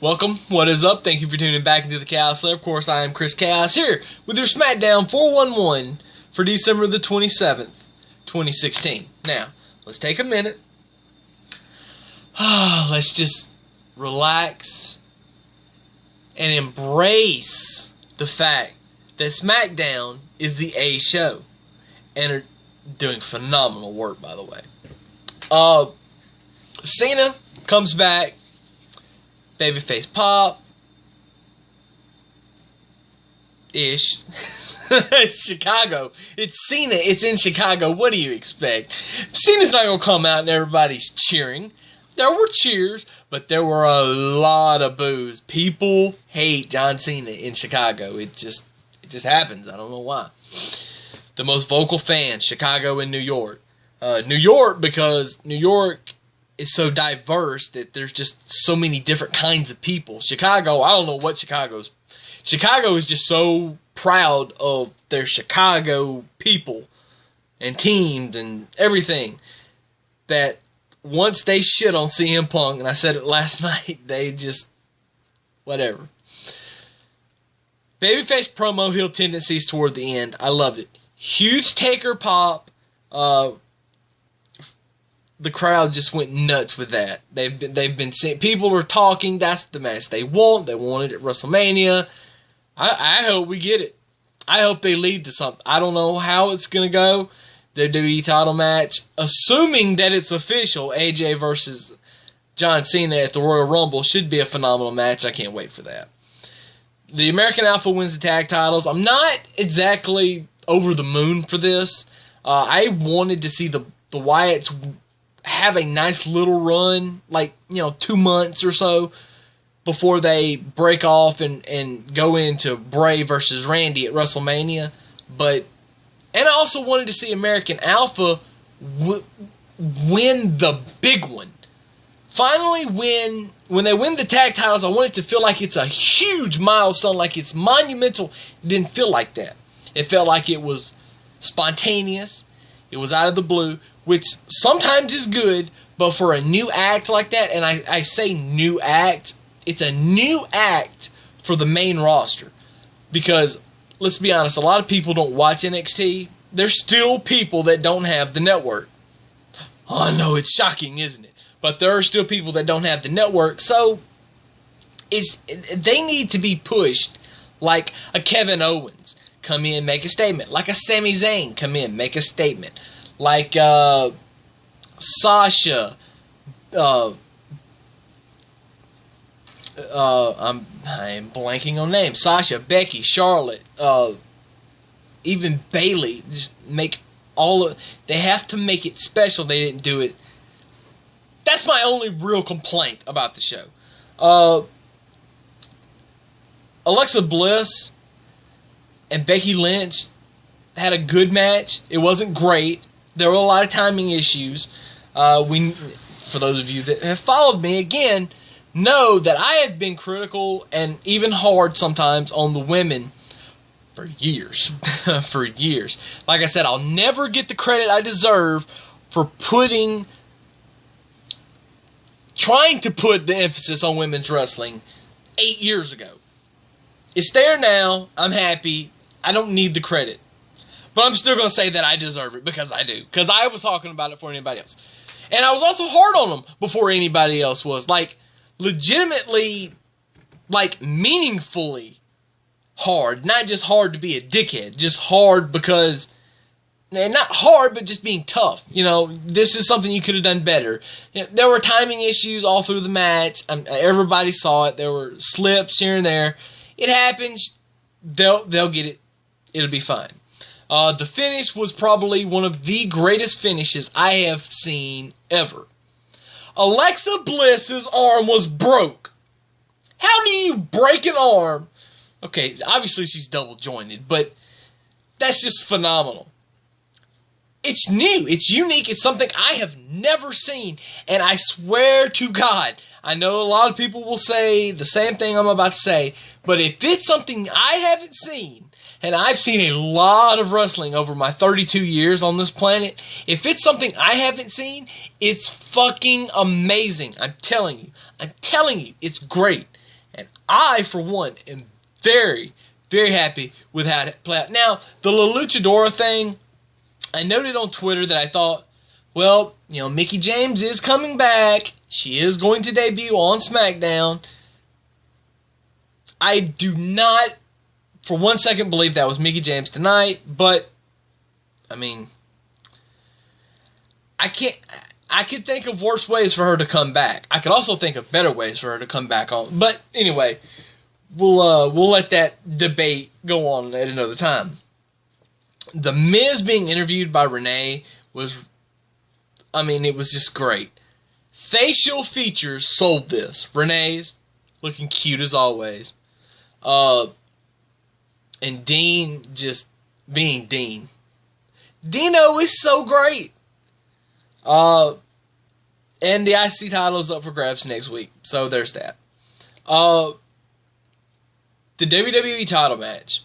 Welcome, what is up? Thank you for tuning back into the Chaos Lair. Of course, I am Chris Chaos here with your Smackdown 411 for December the 27th, 2016. Now, let's take a minute. Let's just relax and embrace the fact that Smackdown is the A show. And are doing phenomenal work, by the way. Cena comes back. Babyface pop. Ish. Chicago. It's Cena. It's in Chicago. What do you expect? Cena's not going to come out and everybody's cheering. There were cheers, but there were a lot of boos. People hate John Cena in Chicago. It just happens. I don't know why. The most vocal fans, Chicago and New York. New York, because New York is so diverse that there's just so many different kinds of people. Chicago, I don't know what Chicago is just so proud of their Chicago people and teams and everything that once they shit on CM Punk, and I said it last night, they just, whatever. Babyface promo, heel tendencies toward the end. I loved it. Huge Taker pop. The crowd just went nuts with that. They've been seeing, people are talking. That's the match they want. They want it at WrestleMania. I hope we get it. I hope they lead to something. I don't know how it's gonna go. The WWE title match, assuming that it's official, AJ versus John Cena at the Royal Rumble should be a phenomenal match. I can't wait for that. The American Alpha wins the tag titles. I'm not exactly over the moon for this. I wanted to see the Wyatts have a nice little run, 2 months or so, before they break off and go into Bray versus Randy at WrestleMania. And I also wanted to see American Alpha win the big one. Finally, when they win the tag titles, I want it to feel like it's a huge milestone, like it's monumental. It didn't feel like that. It felt like it was spontaneous. It was out of the blue, which sometimes is good, but for a new act like that, and I say new act, it's a new act for the main roster. Because, let's be honest, a lot of people don't watch NXT. There's still people that don't have the network. Oh, I know, it's shocking, isn't it? But there are still people that don't have the network, so they need to be pushed like a Kevin Owens. Come in, make a statement. Like a Sami Zayn, come in, make a statement. Like Sasha, I'm blanking on names. Sasha, Becky, Charlotte, even Bayley. Just make they have to make it special. They didn't do it. That's my only real complaint about the show. Alexa Bliss and Becky Lynch had a good match. It wasn't great. There were a lot of timing issues. For those of you that have followed me, again, know that I have been critical and even hard sometimes on the women for years. For years. Like I said, I'll never get the credit I deserve for trying to put the emphasis on women's wrestling 8 years ago. It's there now. I'm happy. I don't need the credit. But I'm still going to say that I deserve it because I do. Because I was talking about it for anybody else. And I was also hard on them before anybody else was. Legitimately, meaningfully hard. Not just hard to be a dickhead. Just hard because... And not hard, but just being tough. This is something you could have done better. There were timing issues all through the match. Everybody saw it. There were slips here and there. It happens. They'll get it. It'll be fine. The finish was probably one of the greatest finishes I have seen ever. Alexa Bliss's arm was broke. How do you break an arm? Okay, obviously she's double jointed, but that's just phenomenal. It's new. It's unique. It's something I have never seen. And I swear to God, I know a lot of people will say the same thing I'm about to say, but if it's something I haven't seen, and I've seen a lot of wrestling over my 32 years on this planet, if it's something I haven't seen, it's fucking amazing. I'm telling you, it's great. And I, for one, am very, very happy with how it played out. Now, the La Luchadora thing, I noted on Twitter that I thought, well, Mickie James is coming back. She is going to debut on Smackdown. I do not, for 1 second, believe that was Mickie James tonight, but, I could think of worse ways for her to come back. I could also think of better ways for her to come back on. But anyway, we'll let that debate go on at another time. The Miz being interviewed by Renee was, it was just great. Facial features sold this. Renee's looking cute as always. And Dean just being Dean. Dino is so great. And the IC title is up for grabs next week. So there's that. The WWE title match.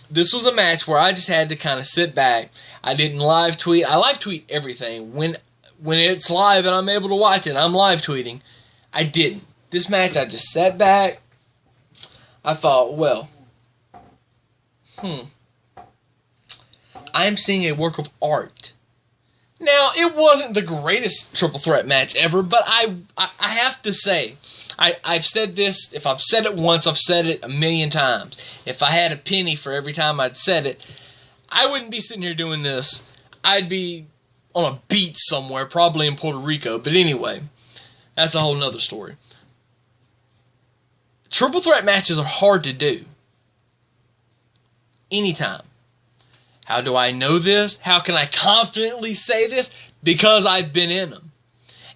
This was a match where I just had to kind of sit back. I didn't live tweet. I live tweet everything. When it's live and I'm able to watch it, I'm live tweeting. I didn't. This match, I just sat back. I thought, well, I'm seeing a work of art. Now, it wasn't the greatest triple threat match ever, but I have to say, I've said this, if I've said it once, I've said it a million times. If I had a penny for every time I'd said it, I wouldn't be sitting here doing this. I'd be on a beach somewhere, probably in Puerto Rico. But anyway, that's a whole nother story. Triple threat matches are hard to do. Anytime. How do I know this? How can I confidently say this? Because I've been in them.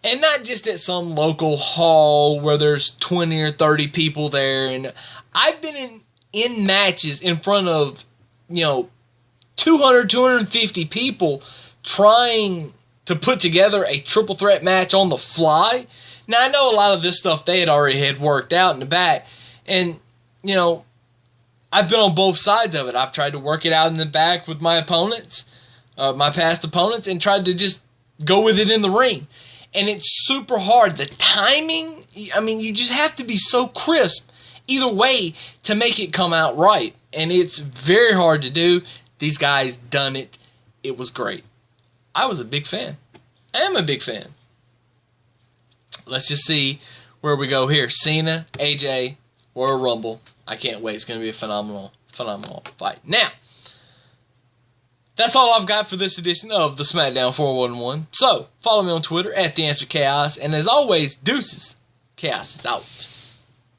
And not just at some local hall where there's 20 or 30 people there. And I've been in matches in front of, 200, 250 people trying to put together a triple threat match on the fly. Now, I know a lot of this stuff they had already had worked out in the back. And, I've been on both sides of it. I've tried to work it out in the back with my opponents, my past opponents, and tried to just go with it in the ring. And it's super hard. The timing, you just have to be so crisp either way to make it come out right. And it's very hard to do. These guys done it. It was great. I was a big fan. I am a big fan. Let's just see where we go here. Cena, AJ, Royal Rumble. I can't wait. It's going to be a phenomenal fight. Now, that's all I've got for this edition of the Smackdown 411. So, follow me on Twitter at TheAnswerChaos. And as always, deuces. Chaos is out.